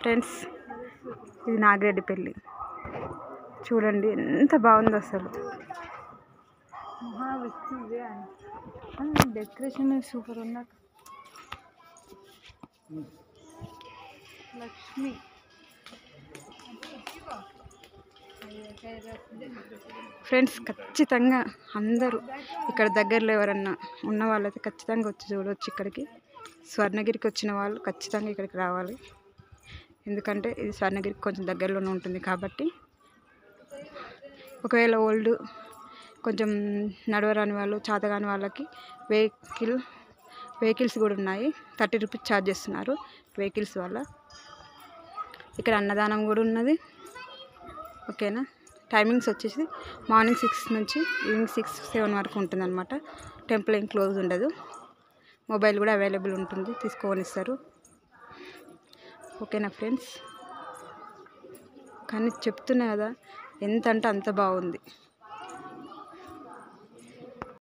Friends, ఇది నాగిరెడ్డిపల్లి. చూడండి ఎంత బాగుందో అసలు. డెకరేషన్ సూపర్ ఉందా. లక్ష్మి ఫ్రెండ్స్, ఖచ్చితంగా అందరూ ఇక్కడ దగ్గరలో ఎవరన్నా ఉన్న వాళ్ళైతే ఖచ్చితంగా వచ్చి చూడవచ్చు. ఇక్కడికి స్వర్ణగిరికి వచ్చిన వాళ్ళు ఖచ్చితంగా ఇక్కడికి రావాలి. ఎందుకంటే ఇది స్వర్ణగిరికి కొంచెం దగ్గరలోనే ఉంటుంది కాబట్టి, ఒకవేళ ఓల్డ్ కొంచెం నడవరాని వాళ్ళు, చేతగాని వాళ్ళకి వెహికల్స్ కూడా ఉన్నాయి. 30 రూపీస్ ఛార్జ్ చేస్తున్నారు వెహికల్స్ వల్ల. ఇక్కడ అన్నదానం కూడా ఉన్నది. ఓకేనా. టైమింగ్స్ వచ్చేసి మార్నింగ్ 6 నుంచి ఈవినింగ్ 6-7 వరకు ఉంటుంది అనమాట. టెంపుల్ ఏం క్లోజ్ ఉండదు. మొబైల్ కూడా అవైలబుల్ ఉంటుంది, తీసుకోనిస్తారు. ఓకేనా ఫ్రెండ్స్. కానీ చెప్తున్నా కదా, ఎంత అంటే అంత బాగుంది.